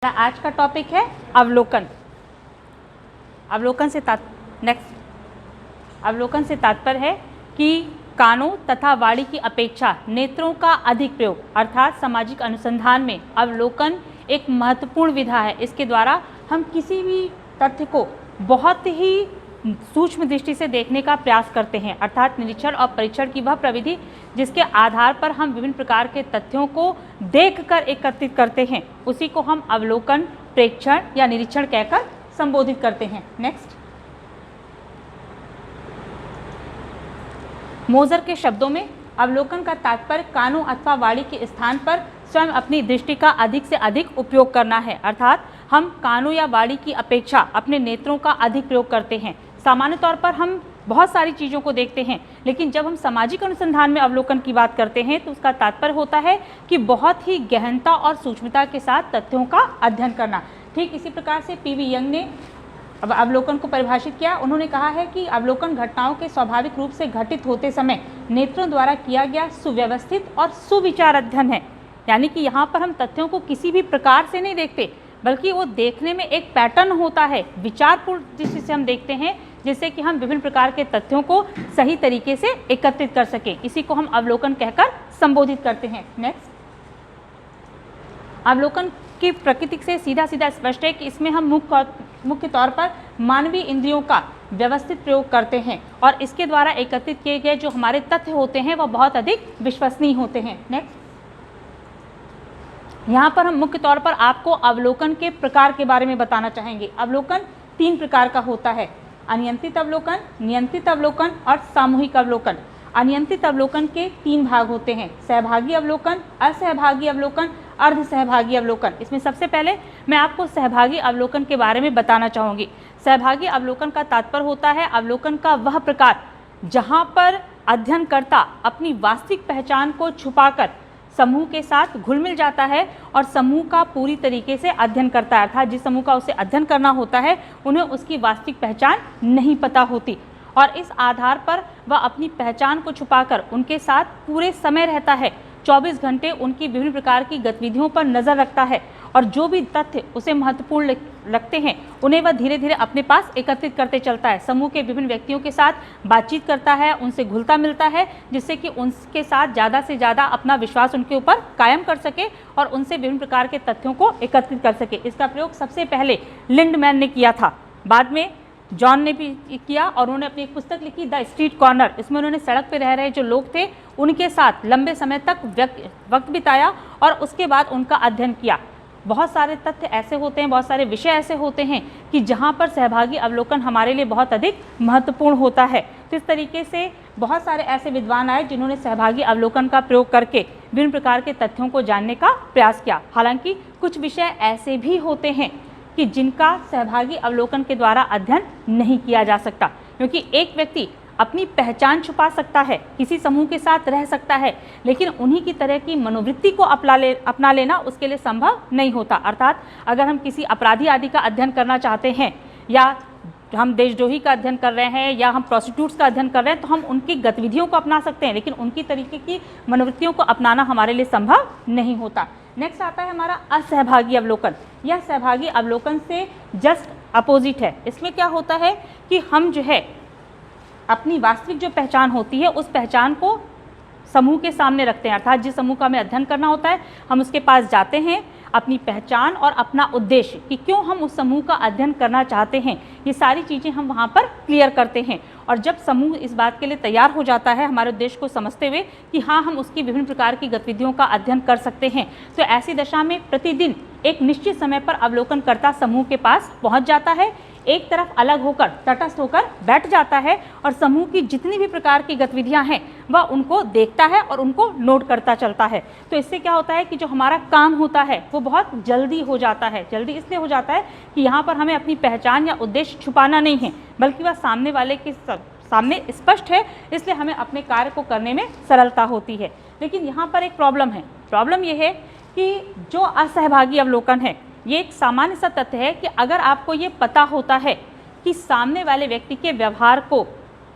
आज का टॉपिक है अवलोकन। अवलोकन से तात्पर्य है कि कानों तथा वाणी की अपेक्षा नेत्रों का अधिक प्रयोग, अर्थात सामाजिक अनुसंधान में अवलोकन एक महत्वपूर्ण विधा है। इसके द्वारा हम किसी भी तथ्य को बहुत ही सूक्ष्म दृष्टि से देखने का प्रयास करते हैं, अर्थात निरीक्षण और परीक्षण की वह प्रविधि जिसके आधार पर हम विभिन्न प्रकार के तथ्यों को देखकर एकत्रित करते हैं, उसी को हम अवलोकन, प्रेक्षण या निरीक्षण कहकर संबोधित करते हैं। नेक्स्ट, मोजर के शब्दों में अवलोकन का तात्पर्य कानों अथवा वाणी के स्थान पर स्वयं अपनी दृष्टि का अधिक से अधिक उपयोग करना है, अर्थात हम कानों या वाणी की अपेक्षा अपने नेत्रों का अधिक प्रयोग करते हैं। सामान्य तौर पर हम बहुत सारी चीज़ों को देखते हैं, लेकिन जब हम सामाजिक अनुसंधान में अवलोकन की बात करते हैं तो उसका तात्पर्य होता है कि बहुत ही गहनता और सूक्ष्मता के साथ तथ्यों का अध्ययन करना। ठीक इसी प्रकार से पीवी यंग ने अवलोकन को परिभाषित किया। उन्होंने कहा है कि अवलोकन घटनाओं के स्वाभाविक रूप से घटित होते समय नेत्रों द्वारा किया गया सुव्यवस्थित और सुविचार अध्ययन है। यानी कि यहाँ पर हम तथ्यों को किसी भी प्रकार से नहीं देखते, बल्कि वो देखने में एक पैटर्न होता है, विचारपूर्ण दृष्टि से हम देखते हैं, जिससे कि हम विभिन्न प्रकार के तथ्यों को सही तरीके से एकत्रित कर सकें। इसी को हम अवलोकन कहकर संबोधित करते हैं। नेक्स्ट, अवलोकन की प्रकृति से सीधा सीधा स्पष्ट है कि इसमें हम मुख्य तौर पर मानवीय इंद्रियों का व्यवस्थित प्रयोग करते हैं और इसके द्वारा एकत्रित किए गए जो हमारे तथ्य होते हैं वह बहुत अधिक विश्वसनीय होते हैं। नेक्स्ट, यहाँ पर हम मुख्य तौर पर आपको अवलोकन के प्रकार के बारे में बताना चाहेंगे। अवलोकन 3 प्रकार का होता है: अनियंत्रित अवलोकन, नियंत्रित अवलोकन और सामूहिक अवलोकन। अनियंत्रित अवलोकन के 3 भाग होते हैं: सहभागी अवलोकन, असहभागी अवलोकन, अर्ध सहभागी अवलोकन। इसमें सबसे पहले मैं आपको सहभागी अवलोकन के बारे में बताना चाहूँगी। सहभागी अवलोकन का तात्पर्य होता है अवलोकन का वह प्रकार जहाँ पर अध्ययनकर्ता अपनी वास्तविक पहचान को छुपाकर समूह के साथ घुल मिल जाता है और समूह का पूरी तरीके से अध्ययन करता है, अर्थात जिस समूह का उसे अध्ययन करना होता है उन्हें उसकी वास्तविक पहचान नहीं पता होती और इस आधार पर वह अपनी पहचान को छुपाकर उनके साथ पूरे समय रहता है, 24 घंटे उनकी विभिन्न प्रकार की गतिविधियों पर नज़र रखता है और जो भी तथ्य उसे महत्वपूर्ण लगते हैं उन्हें वह धीरे धीरे अपने पास एकत्रित करते चलता है। समूह के विभिन्न व्यक्तियों के साथ बातचीत करता है, उनसे घुलता मिलता है, जिससे कि उनके साथ ज़्यादा से ज़्यादा अपना विश्वास उनके ऊपर कायम कर सके और उनसे विभिन्न प्रकार के तथ्यों को एकत्रित कर सके। इसका प्रयोग सबसे पहले लिंडमैन ने किया था, बाद में जॉन ने भी किया और उन्होंने अपनी एक पुस्तक लिखी द स्ट्रीट कॉर्नर। इसमें उन्होंने सड़क पर रह रहे जो लोग थे उनके साथ लंबे समय तक वक्त बिताया और उसके बाद उनका अध्ययन किया। बहुत सारे तथ्य ऐसे होते हैं, बहुत सारे विषय ऐसे होते हैं कि जहाँ पर सहभागी अवलोकन हमारे लिए बहुत अधिक महत्वपूर्ण होता है। तो इस तरीके से बहुत सारे ऐसे विद्वान आए जिन्होंने सहभागी अवलोकन का प्रयोग करके विभिन्न प्रकार के तथ्यों को जानने का प्रयास किया। हालांकि कुछ विषय ऐसे भी होते हैं कि जिनका सहभागी अवलोकन के द्वारा अध्ययन नहीं किया जा सकता, क्योंकि एक व्यक्ति अपनी पहचान छुपा सकता है, किसी समूह के साथ रह सकता है, लेकिन उन्हीं की तरह की मनोवृत्ति को अपना लेना उसके लिए संभव नहीं होता। अर्थात अगर हम किसी अपराधी आदि का अध्ययन करना चाहते हैं या हम देशद्रोही का अध्ययन कर रहे हैं या हम प्रोस्टिट्यूट्स का अध्ययन कर रहे हैं तो हम उनकी गतिविधियों को अपना सकते हैं, लेकिन उनकी तरीके की मनोवृत्तियों को अपनाना हमारे लिए संभव नहीं होता। नेक्स्ट आता है हमारा असहभागी अवलोकन। यह सहभागी अवलोकन से जस्ट अपोजिट है। इसमें क्या होता है कि हम जो है अपनी वास्तविक जो पहचान होती है उस पहचान को समूह के सामने रखते हैं, अर्थात जिस समूह का हमें अध्ययन करना होता है हम उसके पास जाते हैं, अपनी पहचान और अपना उद्देश्य कि क्यों हम उस समूह का अध्ययन करना चाहते हैं, ये सारी चीज़ें हम वहाँ पर क्लियर करते हैं। और जब समूह इस बात के लिए तैयार हो जाता है हमारे उद्देश्य को समझते हुए कि हाँ हम उसकी विभिन्न प्रकार की गतिविधियों का अध्ययन कर सकते हैं, तो ऐसी दशा में प्रतिदिन एक निश्चित समय पर अवलोकनकर्ता समूह के पास पहुँच जाता है, एक तरफ अलग होकर तटस्थ होकर बैठ जाता है और समूह की जितनी भी प्रकार की गतिविधियां हैं वह उनको देखता है और उनको नोट करता चलता है। तो इससे क्या होता है कि जो हमारा काम होता है वो बहुत जल्दी हो जाता है। जल्दी इसलिए हो जाता है कि यहाँ पर हमें अपनी पहचान या उद्देश्य छुपाना नहीं है, बल्कि वह सामने वाले के सामने स्पष्ट है, इसलिए हमें अपने कार्य को करने में सरलता होती है। लेकिन यहाँ पर एक प्रॉब्लम है। प्रॉब्लम ये है कि जो असहभागी अवलोकन है ये एक सामान्य सा तथ्य है कि अगर आपको ये पता होता है कि सामने वाले व्यक्ति के व्यवहार को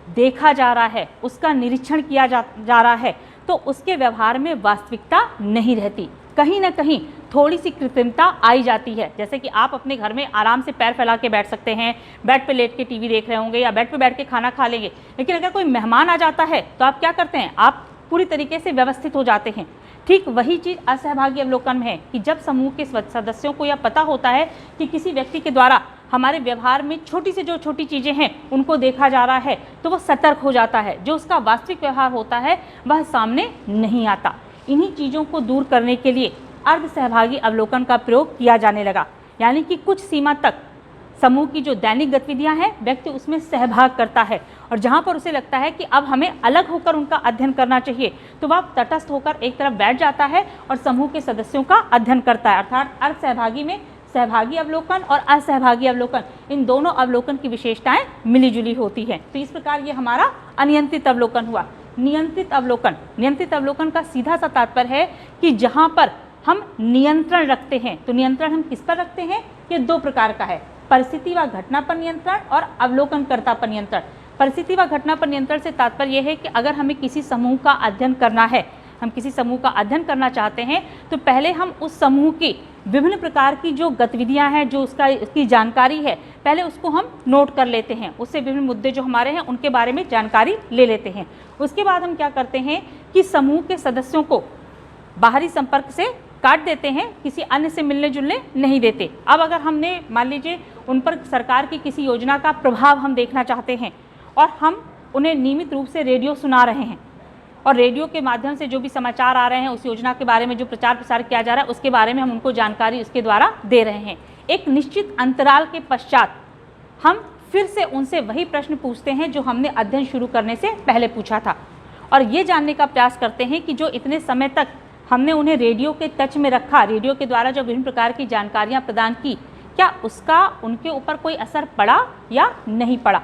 देखा जा रहा है, उसका निरीक्षण किया जा रहा है, तो उसके व्यवहार में वास्तविकता नहीं रहती। कहीं ना कहीं थोड़ी सी कृत्रिमता आई जाती है। जैसे कि आप अपने घर में आराम से पैर फैला के बैठ सकते हैं, बेड पे लेट के टीवी देख रहे होंगे या बेड पे बैठ के खाना खा लेंगे, लेकिन अगर कोई मेहमान आ जाता है तो आप क्या करते हैं, आप पूरी तरीके से व्यवस्थित हो जाते हैं। ठीक वही चीज़ असहभागी अवलोकन में है कि जब समूह के सदस्यों को यह पता होता है कि किसी व्यक्ति के द्वारा हमारे व्यवहार में छोटी से जो छोटी चीज़ें हैं उनको देखा जा रहा है, तो वो सतर्क हो जाता है। जो उसका वास्तविक व्यवहार होता है वह सामने नहीं आता। इन्हीं चीज़ों को दूर करने के लिए अर्ध सहभागी अवलोकन का प्रयोग किया जाने लगा, यानी कि कुछ सीमा तक समूह की जो दैनिक गतिविधियां हैं व्यक्ति उसमें सहभाग करता है, और जहां पर उसे लगता है कि अब हमें अलग होकर उनका अध्ययन करना चाहिए तो वह तटस्थ होकर एक तरफ बैठ जाता है और समूह के सदस्यों का अध्ययन करता है। अर्थात अर्ध सहभागी में सहभागी अवलोकन और असहभागी अवलोकन, इन दोनों अवलोकन की विशेषताएं मिलीजुली होती हैं। तो इस प्रकार ये हमारा अनियंत्रित अवलोकन हुआ। नियंत्रित अवलोकन, नियंत्रित अवलोकन का सीधा सा तात्पर्य है कि जहां पर हम नियंत्रण रखते हैं, तो नियंत्रण हम किस पर रखते हैं, ये दो प्रकार का है, परिस्थिति व घटना पर नियंत्रण और अवलोकनकर्ता पर नियंत्रण। परिस्थिति व घटना पर नियंत्रण से तात्पर्य यह है कि अगर हमें किसी समूह का अध्ययन करना है, हम किसी समूह का अध्ययन करना चाहते हैं, तो पहले हम उस समूह की विभिन्न प्रकार की जो गतिविधियां हैं, जो उसकी जानकारी है, पहले उसको हम नोट कर लेते हैं, उससे विभिन्न मुद्दे जो हमारे हैं उनके बारे में जानकारी ले लेते हैं। उसके बाद हम क्या करते हैं कि समूह के सदस्यों को बाहरी संपर्क से काट देते हैं, किसी अन्य से मिलने जुलने नहीं देते। अब अगर हमने मान लीजिए उन पर सरकार की किसी योजना का प्रभाव हम देखना चाहते हैं और हम उन्हें नियमित रूप से रेडियो सुना रहे हैं, और रेडियो के माध्यम से जो भी समाचार आ रहे हैं, उस योजना के बारे में जो प्रचार प्रसार किया जा रहा है उसके बारे में हम उनको जानकारी उसके द्वारा दे रहे हैं। एक निश्चित अंतराल के पश्चात हम फिर से उनसे वही प्रश्न पूछते हैं जो हमने अध्ययन शुरू करने से पहले पूछा था, और ये जानने का प्रयास करते हैं कि जो इतने समय तक हमने उन्हें रेडियो के टच में रखा, रेडियो के द्वारा जो विभिन्न प्रकार की जानकारियाँ प्रदान की, क्या उसका उनके ऊपर कोई असर पड़ा या नहीं पड़ा।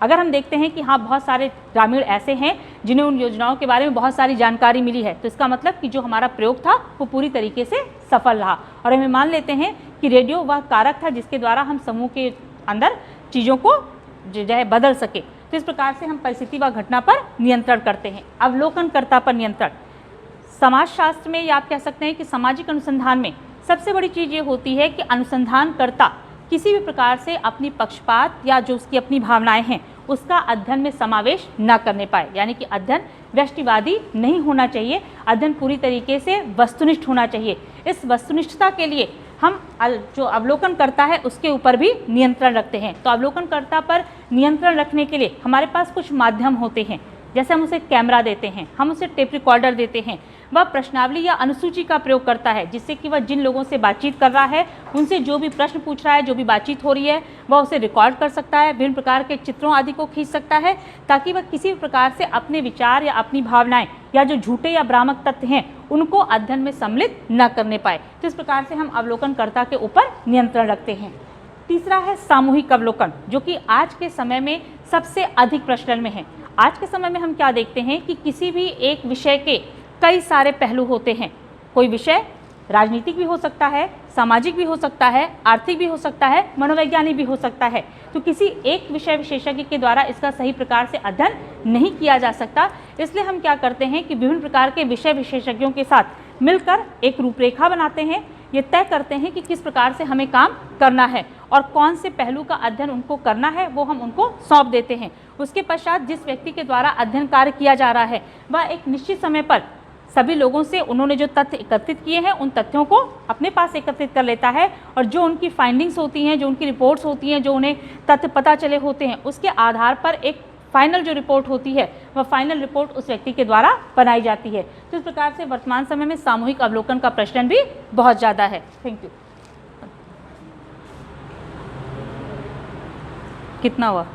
अगर हम देखते हैं कि हाँ, बहुत सारे ग्रामीण ऐसे हैं जिन्हें उन योजनाओं के बारे में बहुत सारी जानकारी मिली है, तो इसका मतलब कि जो हमारा प्रयोग था वो पूरी तरीके से सफल रहा, और हमें मान लेते हैं कि रेडियो वह कारक था जिसके द्वारा हम समूह के अंदर चीज़ों को जो है बदल सके। तो इस प्रकार से हम परिस्थिति व घटना पर नियंत्रण करते हैं। अवलोकनकर्ता पर नियंत्रण, समाजशास्त्र में या आप कह सकते हैं कि सामाजिक अनुसंधान में सबसे बड़ी चीज़ ये होती है कि अनुसंधानकर्ता किसी भी प्रकार से अपनी पक्षपात या जो उसकी अपनी भावनाएं हैं उसका अध्ययन में समावेश न करने पाए, यानी कि अध्ययन व्यष्टिवादी नहीं होना चाहिए, अध्ययन पूरी तरीके से वस्तुनिष्ठ होना चाहिए। इस वस्तुनिष्ठता के लिए हम जो अवलोकन करता है उसके ऊपर भी नियंत्रण रखते हैं। तो अवलोकनकर्ता पर नियंत्रण रखने के लिए हमारे पास कुछ माध्यम होते हैं, जैसे हम उसे कैमरा देते हैं, हम उसे टेप रिकॉर्डर देते हैं, वह प्रश्नावली या अनुसूची का प्रयोग करता है जिससे कि वह जिन लोगों से बातचीत कर रहा है उनसे जो भी प्रश्न पूछ रहा है, जो भी बातचीत हो रही है, वह उसे रिकॉर्ड कर सकता है, विभिन्न प्रकार के चित्रों आदि को खींच सकता है, ताकि वह किसी भी प्रकार से अपने विचार या अपनी भावनाएं या जो झूठे या भ्रामक तथ्य हैं उनको अध्ययन में सम्मिलित न करने पाए। तो इस प्रकार से हम अवलोकनकर्ता के ऊपर नियंत्रण रखते हैं। तीसरा है सामूहिक अवलोकन, जो कि आज के समय में सबसे अधिक प्रचलन में है। आज के समय में हम क्या देखते हैं कि किसी भी एक विषय के कई सारे पहलू होते हैं। कोई विषय राजनीतिक भी हो सकता है, सामाजिक भी हो सकता है, आर्थिक भी हो सकता है, मनोवैज्ञानिक भी हो सकता है। तो किसी एक विषय विशेषज्ञ के द्वारा इसका सही प्रकार से अध्ययन नहीं किया जा सकता। इसलिए हम क्या करते हैं कि विभिन्न प्रकार के विषय विशेषज्ञों के साथ मिलकर एक रूपरेखा बनाते हैं। ये तय करते हैं कि किस प्रकार से हमें काम करना है और कौन से पहलू का अध्ययन उनको करना है, वो हम उनको सौंप देते हैं। उसके पश्चात जिस व्यक्ति के द्वारा अध्ययन कार्य किया जा रहा है वह एक निश्चित समय पर सभी लोगों से उन्होंने जो तथ्य एकत्रित किए हैं उन तथ्यों को अपने पास एकत्रित कर लेता है, और जो उनकी फाइंडिंग्स होती हैं, जो उनकी रिपोर्ट्स होती हैं, जो उन्हें तथ्य पता चले होते हैं, उसके आधार पर एक फाइनल जो रिपोर्ट होती है वह फाइनल रिपोर्ट उस व्यक्ति के द्वारा बनाई जाती है। तो इस प्रकार से वर्तमान समय में सामूहिक अवलोकन का प्रचलन भी बहुत ज़्यादा है। Thank you. कितना हुआ?